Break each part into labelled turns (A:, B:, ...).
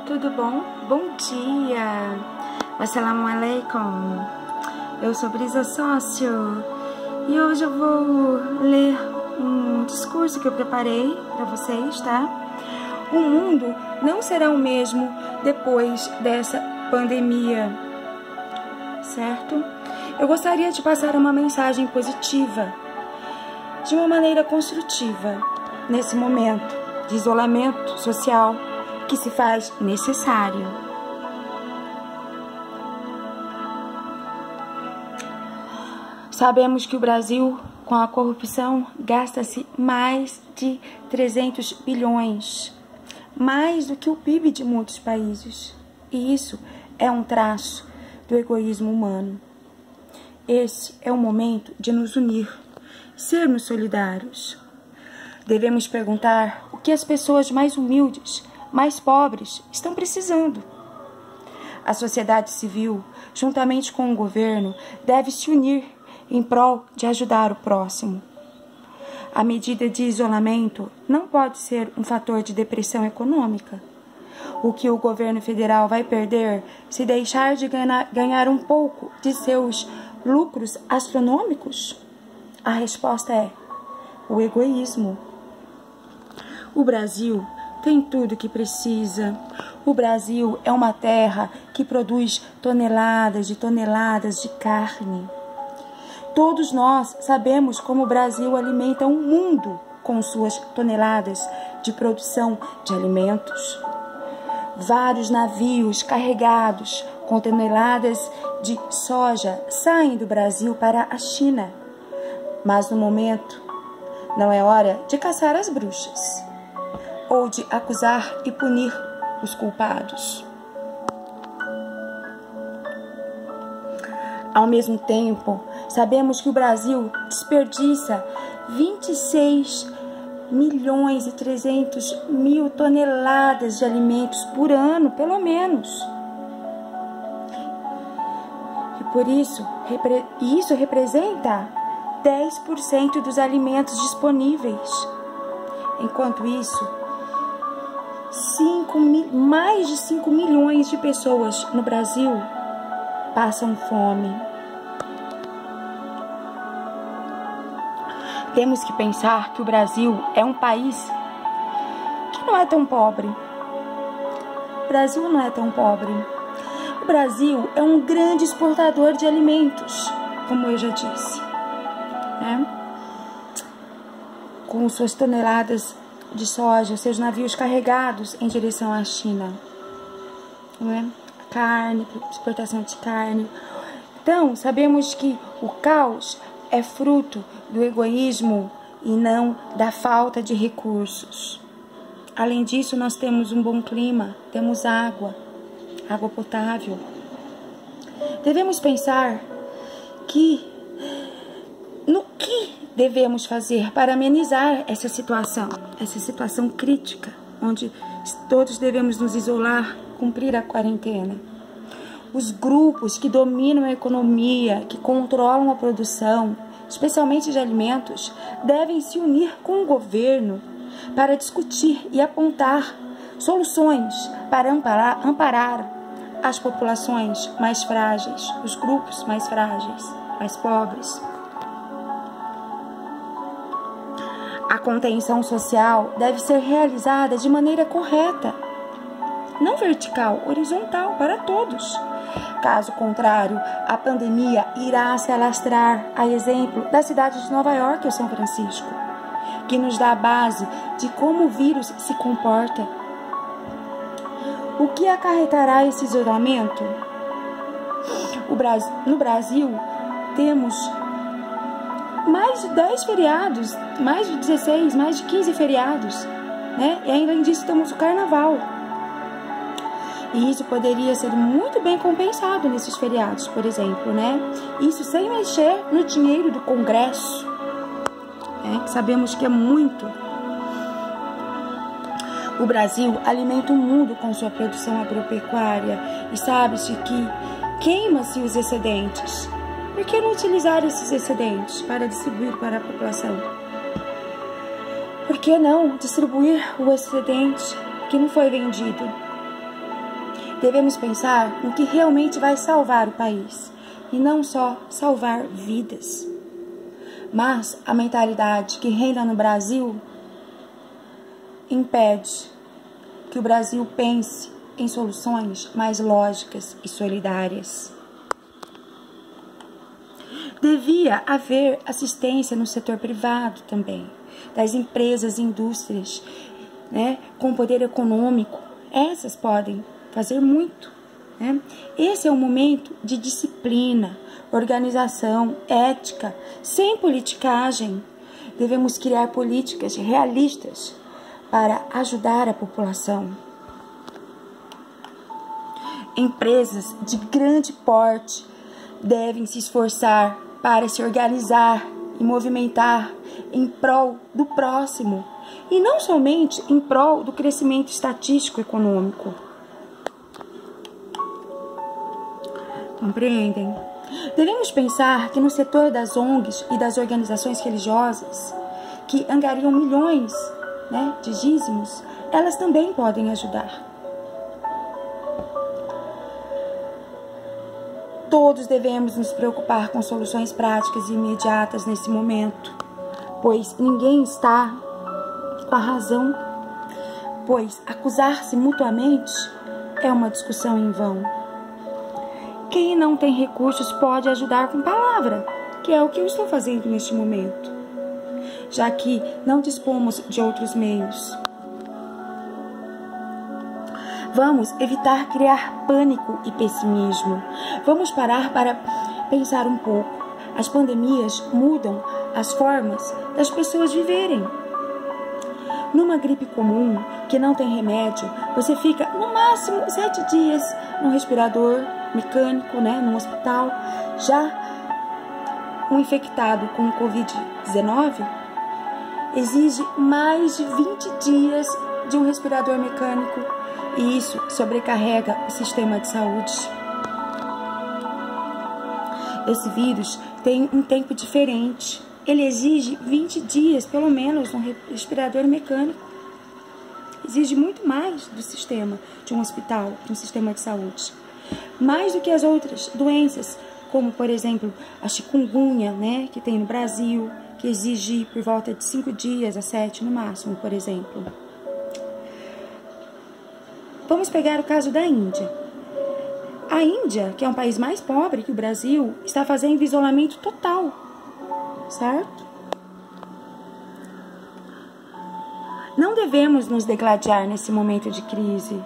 A: tudo bom? Bom dia! Assalamu alaikum! Eu sou Brisa Sócio e hoje eu vou ler um discurso que eu preparei para vocês, tá? O mundo não será o mesmo depois dessa pandemia, certo? Eu gostaria de passar uma mensagem positiva, de uma maneira construtiva, nesse momento de isolamento social que se faz necessário. Sabemos que o Brasil, com a corrupção, gasta-se mais de 300 bilhões, mais do que o PIB de muitos países. E isso é um traço do egoísmo humano. Esse é o momento de nos unir, sermos solidários. Devemos perguntar o que as pessoas mais humildes, mais pobres, estão precisando. A sociedade civil, juntamente com o governo, deve se unir em prol de ajudar o próximo. A medida de isolamento não pode ser um fator de depressão econômica. O que o governo federal vai perder se deixar de ganhar um pouco de seus lucros astronômicos? A resposta é o egoísmo. O Brasil tem tudo o que precisa. O Brasil é uma terra que produz toneladas de carne. Todos nós sabemos como o Brasil alimenta o mundo com suas toneladas de produção de alimentos. Vários navios carregados com toneladas de soja saem do Brasil para a China. Mas no momento, não é hora de caçar as bruxas ou de acusar e punir os culpados. Ao mesmo tempo, sabemos que o Brasil desperdiça 26 milhões e 300 mil toneladas de alimentos por ano, pelo menos. E por isso, isso representa 10% dos alimentos disponíveis. Enquanto isso, mais de 5 milhões de pessoas no Brasil passam fome. Temos que pensar que o Brasil é um país que não é tão pobre. O Brasil não é tão pobre. O Brasil é um grande exportador de alimentos, como eu já disse, né? Com suas toneladas de soja, seus navios carregados em direção à China, né? Carne, exportação de carne. Então, sabemos que o caos é fruto do egoísmo e não da falta de recursos. Além disso, nós temos um bom clima, temos água potável. Devemos pensar no que devemos fazer para amenizar essa situação crítica, onde todos devemos nos isolar, cumprir a quarentena. Os grupos que dominam a economia, que controlam a produção, especialmente de alimentos, devem se unir com o governo para discutir e apontar soluções para amparar as populações mais frágeis, os grupos mais frágeis, mais pobres. A contenção social deve ser realizada de maneira correta, não vertical, horizontal, para todos. Caso contrário, a pandemia irá se alastrar, a exemplo da cidade de Nova York ou São Francisco, que nos dá a base de como o vírus se comporta. O que acarretará esse isolamento? No Brasil, temos mais de 10 feriados, mais de 16, mais de 15 feriados, né? E ainda disso temos o carnaval. E isso poderia ser muito bem compensado nesses feriados, por exemplo, né? Isso sem mexer no dinheiro do Congresso, né? Que sabemos que é muito. O Brasil alimenta o mundo com sua produção agropecuária e sabe-se que queima-se os excedentes. Por que não utilizar esses excedentes para distribuir para a população? Por que não distribuir o excedente que não foi vendido? Devemos pensar no que realmente vai salvar o país e não só salvar vidas. Mas a mentalidade que reina no Brasil impede que o Brasil pense em soluções mais lógicas e solidárias. Devia haver assistência no setor privado também, das empresas e indústrias, com poder econômico. Essas podem fazer muito. Esse é um momento de disciplina, organização, ética, sem politicagem. Devemos criar políticas realistas para ajudar a população. Empresas de grande porte devem se esforçar para se organizar e movimentar em prol do próximo e não somente em prol do crescimento estatístico econômico. Compreendem? Devemos pensar que no setor das ONGs e das organizações religiosas, que angariam milhões, de dízimos, elas também podem ajudar. Todos devemos nos preocupar com soluções práticas e imediatas nesse momento, pois ninguém está com a razão, pois acusar-se mutuamente é uma discussão em vão. Quem não tem recursos pode ajudar com palavra, que é o que eu estou fazendo neste momento, já que não dispomos de outros meios. Vamos evitar criar pânico e pessimismo. Vamos parar para pensar um pouco. As pandemias mudam as formas das pessoas viverem. Numa gripe comum, que não tem remédio, você fica no máximo 7 dias no respirador mecânico, no hospital. Já um infectado com Covid-19 exige mais de 20 dias de um respirador mecânico. E isso sobrecarrega o sistema de saúde. Esse vírus tem um tempo diferente. Ele exige 20 dias, pelo menos, no respirador mecânico. Exige muito mais do sistema de um hospital, de um sistema de saúde. Mais do que as outras doenças, como, por exemplo, a chikungunya, que tem no Brasil, que exige por volta de 5 dias a 7 no máximo, por exemplo. Vamos pegar o caso da Índia. A Índia, que é um país mais pobre que o Brasil, está fazendo isolamento total, certo? Não devemos nos degladiar nesse momento de crise.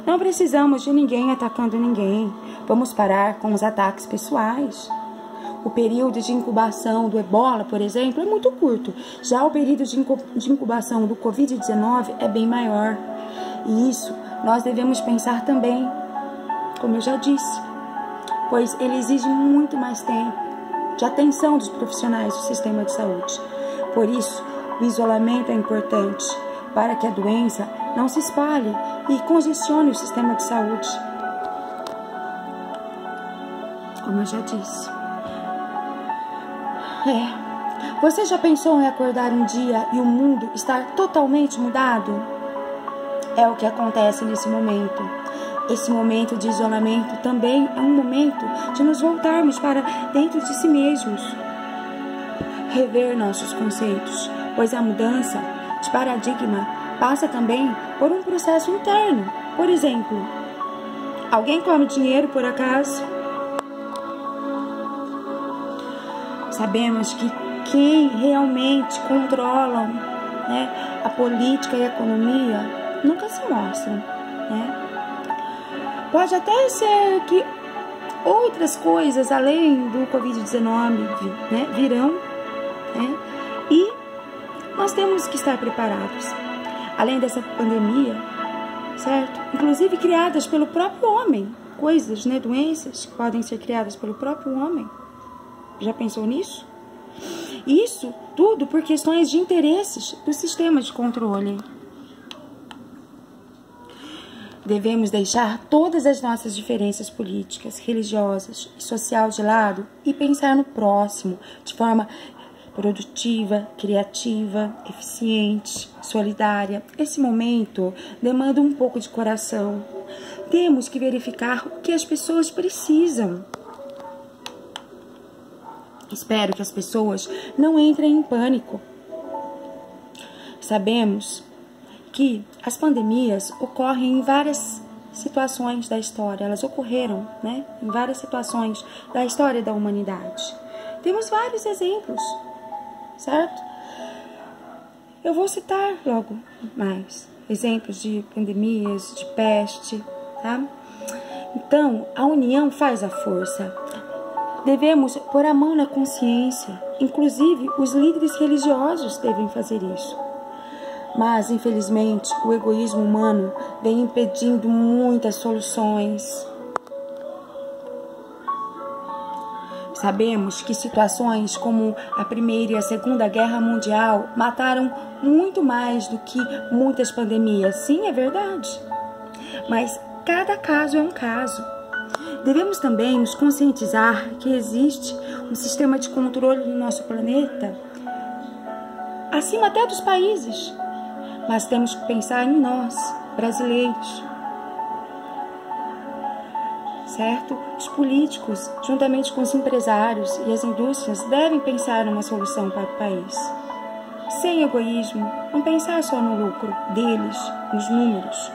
A: Não precisamos de ninguém atacando ninguém. Vamos parar com os ataques pessoais. O período de incubação do ebola, por exemplo, é muito curto. Já o período de incubação do Covid-19 é bem maior. E isso nós devemos pensar também, como eu já disse, pois ele exige muito mais tempo de atenção dos profissionais do sistema de saúde. Por isso, o isolamento é importante para que a doença não se espalhe e congestione o sistema de saúde. Como eu já disse. Você já pensou em acordar um dia e o mundo estar totalmente mudado? É o que acontece nesse momento. Esse momento de isolamento também é um momento de nos voltarmos para dentro de si mesmos. Rever nossos conceitos, pois a mudança de paradigma passa também por um processo interno. Por exemplo, alguém come dinheiro por acaso? Sabemos que quem realmente controlam, a política e a economia nunca se mostram, Pode até ser que outras coisas além do Covid-19 virão, e nós temos que estar preparados. Além dessa pandemia, certo? Inclusive criadas pelo próprio homem, coisas, doenças que podem ser criadas pelo próprio homem. Já pensou nisso? Isso tudo por questões de interesses do sistema de controle. Devemos deixar todas as nossas diferenças políticas, religiosas e social de lado e pensar no próximo de forma produtiva, criativa, eficiente, solidária. Esse momento demanda um pouco de coração. temos que verificar o que as pessoas precisam. Espero que as pessoas não entrem em pânico. Sabemos que as pandemias ocorrem em várias situações da história. Elas ocorreram, né, em várias situações da história da humanidade. Temos vários exemplos, certo? Eu vou citar logo mais exemplos de pandemias, de peste, tá? Então, a união faz a força. Devemos pôr a mão na consciência. Inclusive, os líderes religiosos devem fazer isso. Mas, infelizmente, o egoísmo humano vem impedindo muitas soluções. Sabemos que situações como a Primeira e a Segunda Guerra Mundial mataram muito mais do que muitas pandemias. Sim, é verdade. Mas cada caso é um caso. Devemos também nos conscientizar que existe um sistema de controle no nosso planeta, acima até dos países. Mas temos que pensar em nós, brasileiros. Certo? Os políticos, juntamente com os empresários e as indústrias, devem pensar numa solução para o país. Sem egoísmo, não pensar só no lucro deles, nos números.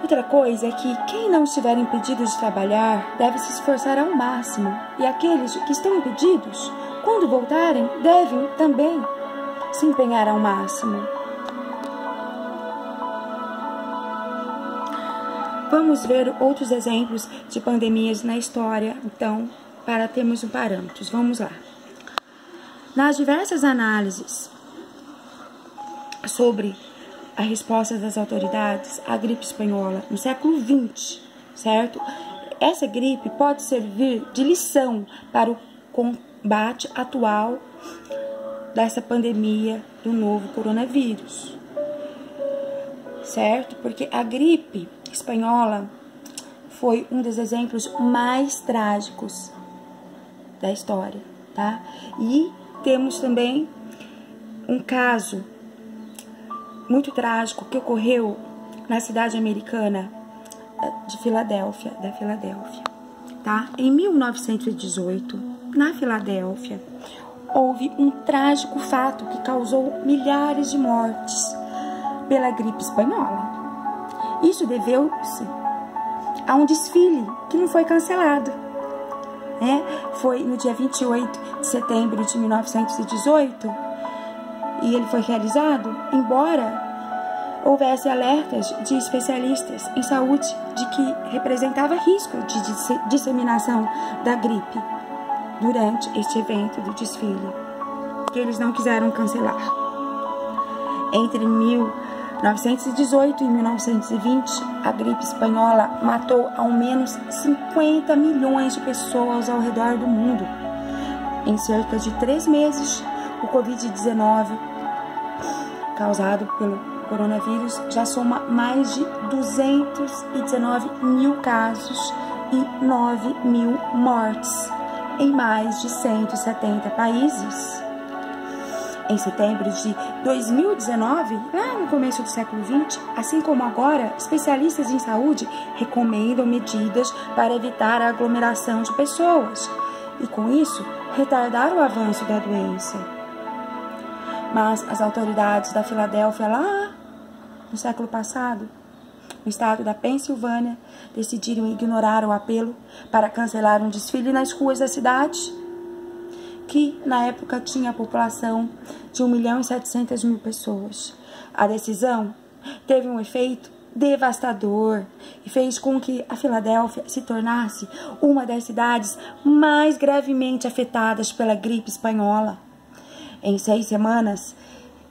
A: Outra coisa é que quem não estiver impedido de trabalhar deve se esforçar ao máximo. E aqueles que estão impedidos, quando voltarem, devem também se empenhar ao máximo. Vamos ver outros exemplos de pandemias na história, então, para termos um parâmetro. Vamos lá. Nas diversas análises sobre a resposta das autoridades à gripe espanhola no século XX, certo? Essa gripe pode servir de lição para o combate atual dessa pandemia do novo coronavírus, certo? Porque a gripe espanhola foi um dos exemplos mais trágicos da história, tá? E temos também um caso muito trágico que ocorreu na cidade americana de Filadélfia, tá? Em 1918, na Filadélfia, houve um trágico fato que causou milhares de mortes pela gripe espanhola. Isso deveu-se a um desfile que não foi cancelado, né? Foi no dia 28 de setembro de 1918 e ele foi realizado, embora houvesse alertas de especialistas em saúde de que representava risco de disseminação da gripe durante este evento do desfile, que eles não quiseram cancelar. Entre 1918 e 1920, a gripe espanhola matou ao menos 50 milhões de pessoas ao redor do mundo. Em cerca de 3 meses, o Covid-19, causado pelo coronavírus, já soma mais de 219 mil casos e 9 mil mortes em mais de 170 países. Em setembro de 2019, lá no começo do século XX, assim como agora, especialistas em saúde recomendam medidas para evitar a aglomeração de pessoas e, com isso, retardar o avanço da doença. Mas as autoridades da Filadélfia, lá no século passado, no estado da Pensilvânia, decidiram ignorar o apelo para cancelar um desfile nas ruas da cidade, que na época tinha a população de 1.700.000 pessoas. A decisão teve um efeito devastador e fez com que a Filadélfia se tornasse uma das cidades mais gravemente afetadas pela gripe espanhola. Em 6 semanas,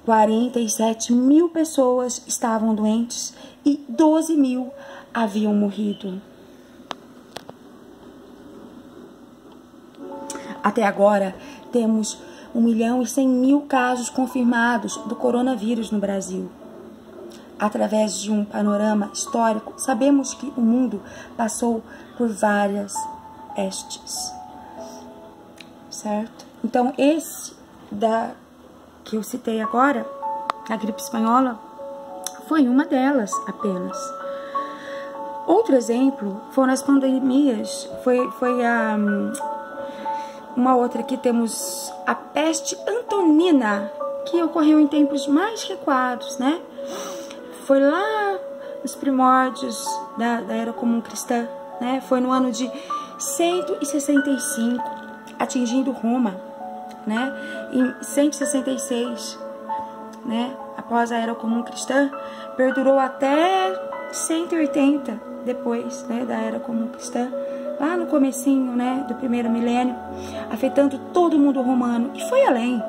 A: 47 mil pessoas estavam doentes e 12 mil haviam morrido. Até agora, temos 1.100.000 casos confirmados do coronavírus no Brasil. Através de um panorama histórico, sabemos que o mundo passou por várias pestes, certo? Então, esse que eu citei agora, a gripe espanhola, foi uma delas apenas. Outro exemplo foram as pandemias, uma outra que temos a peste antonina, que ocorreu em tempos mais recuados, né? Foi lá nos primórdios da Era Comum Cristã, né? Foi no ano de 165, atingindo Roma, né? Em 166, né? Após a Era Comum Cristã, perdurou até 180 depois, né, da Era Comum Cristã, lá no comecinho, né, do primeiro milênio, afetando todo o mundo romano e foi além.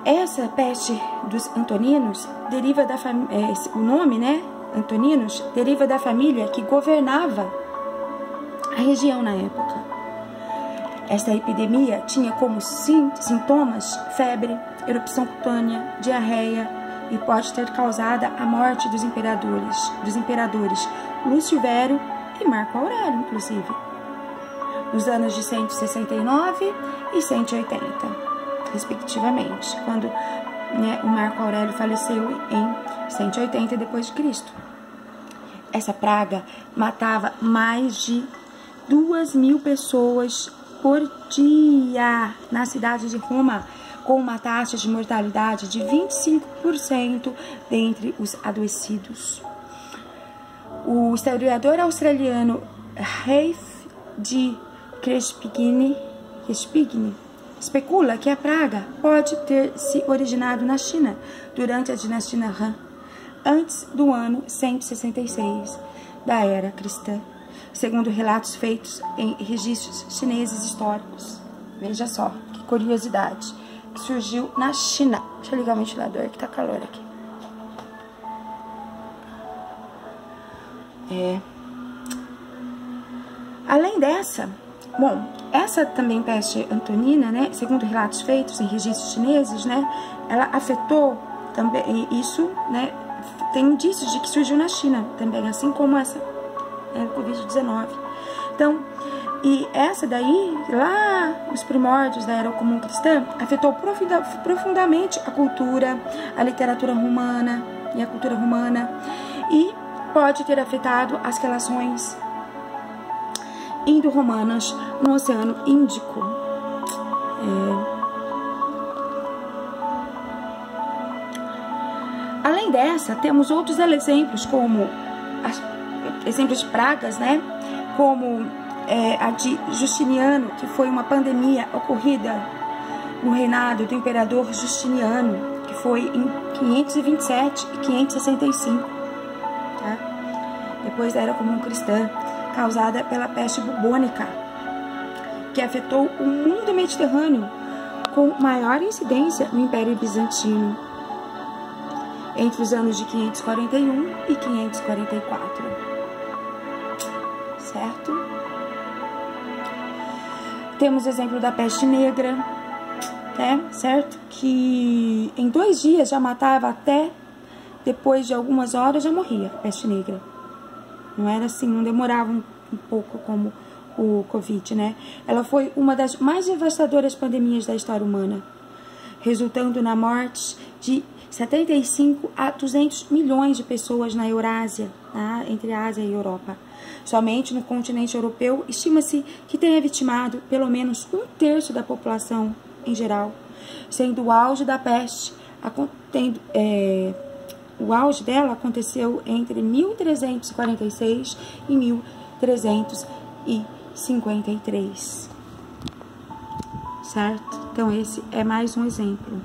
A: Essa peste dos Antoninos deriva da família, o nome, né, Antoninos, deriva da família que governava a região na época. Esta epidemia tinha como sintomas febre, erupção cutânea, diarreia e pode ter causado a morte dos imperadores Lúcio Vério e Marco Aurélio, inclusive, nos anos de 169 e 180, respectivamente, quando, né, o Marco Aurélio faleceu em 180 depois de Cristo. Essa praga matava mais de 2.000 pessoas por dia na cidade de Roma, com uma taxa de mortalidade de 25% dentre os adoecidos. O historiador australiano Rafe de Crespigny especula que a praga pode ter se originado na China durante a dinastia Han, antes do ano 166 da Era Cristã, segundo relatos feitos em registros chineses históricos. Veja só, que curiosidade. Surgiu na China. Deixa eu ligar o ventilador que tá calor aqui. Além dessa, bom, essa também peste antonina, né, segundo relatos feitos em registros chineses, né, ela afetou também, isso, né, tem indícios de que surgiu na China também, assim como essa, né, Covid-19. Então, e essa daí, lá nos primórdios da Era Comum Cristã, afetou profundamente a cultura, a literatura romana e a cultura romana, e pode ter afetado as relações indo-romanas no Oceano Índico. Além dessa, temos outros exemplos, como exemplos de pragas, né? Como a de Justiniano, que foi uma pandemia ocorrida no reinado do imperador Justiniano, que foi em 527 e 565, tá? Depois da Era Comum Cristã, causada pela peste bubônica, que afetou o mundo mediterrâneo com maior incidência no Império Bizantino, entre os anos de 541 e 544, certo? Temos exemplo da peste negra, né, certo? Que em 2 dias já matava, até depois de algumas horas já morria a peste negra. Não era assim, não demorava um pouco como o Covid, né? Ela foi uma das mais devastadoras pandemias da história humana, resultando na morte de 75 a 200 milhões de pessoas na Eurásia, tá? Entre a Ásia e a Europa. Somente no continente europeu, estima-se que tenha vitimado pelo menos 1/3 da população em geral, sendo o auge da peste, o auge dela aconteceu entre 1346 e 1353, certo? Então esse é mais um exemplo.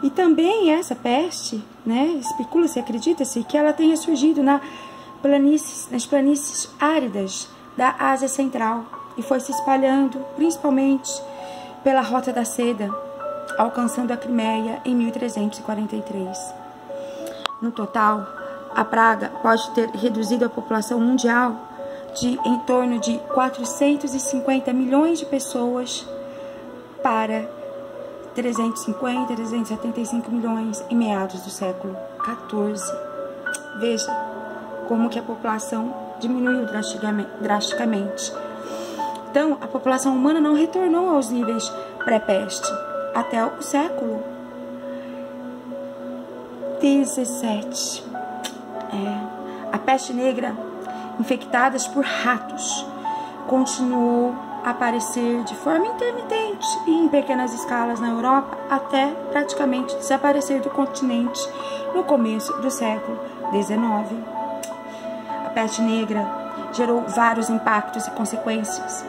A: E também essa peste, né, especula-se, acredita-se que ela tenha surgido nas planícies áridas da Ásia Central e foi se espalhando principalmente pela Rota da Seda, alcançando a Crimeia em 1343. No total, a praga pode ter reduzido a população mundial de em torno de 450 milhões de pessoas para 350, 375 milhões em meados do século XIV. Veja como que a população diminuiu drasticamente. Então, a população humana não retornou aos níveis pré-peste até o século XVII. A peste negra, infectadas por ratos, continuou a aparecer de forma intermitente e em pequenas escalas na Europa, até praticamente desaparecer do continente no começo do século XIX. A peste negra gerou vários impactos e consequências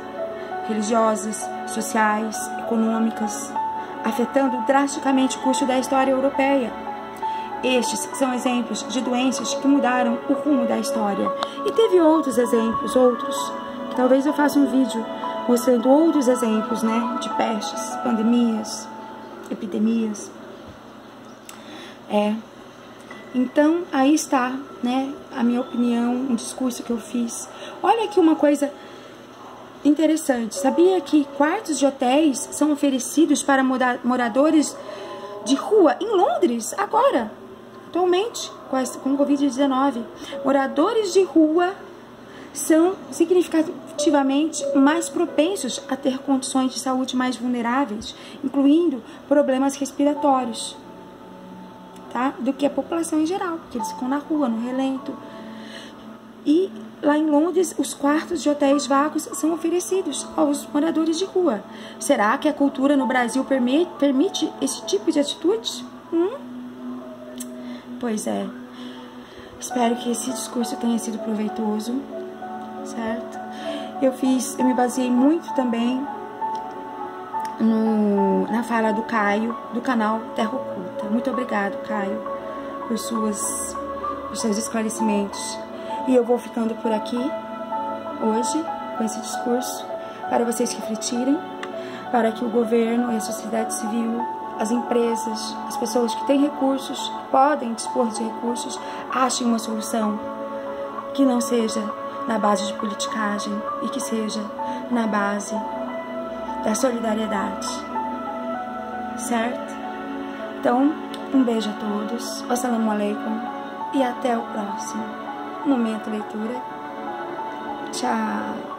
A: religiosas, sociais, econômicas, afetando drasticamente o curso da história europeia. Estes são exemplos de doenças que mudaram o rumo da história. E teve outros exemplos, que talvez eu faça um vídeo mostrando outros exemplos, né, de pestes, pandemias, epidemias. Então, aí está, né, a minha opinião, um discurso que eu fiz. Olha aqui uma coisa interessante. Sabia que quartos de hotéis são oferecidos para moradores de rua em Londres agora? Atualmente, com o Covid-19, moradores de rua são significativamente mais propensos a ter condições de saúde mais vulneráveis, incluindo problemas respiratórios, tá? Do que a população em geral, porque eles ficam na rua, no relento. E lá em Londres, os quartos de hotéis vagos são oferecidos aos moradores de rua. Será que a cultura no Brasil permite esse tipo de atitudes? Pois é. Espero que esse discurso tenha sido proveitoso, certo? Eu me baseei muito também na fala do Caio, do canal Terra Oculta. Muito obrigado, Caio, por seus esclarecimentos. E eu vou ficando por aqui hoje com esse discurso para vocês refletirem, para que o governo e a sociedade civil, as empresas, as pessoas que têm recursos, podem dispor de recursos, achem uma solução que não seja na base de politicagem e que seja na base da solidariedade, certo? Então, um beijo a todos, assalamu alaikum e até o próximo Momento Leitura. Tchau!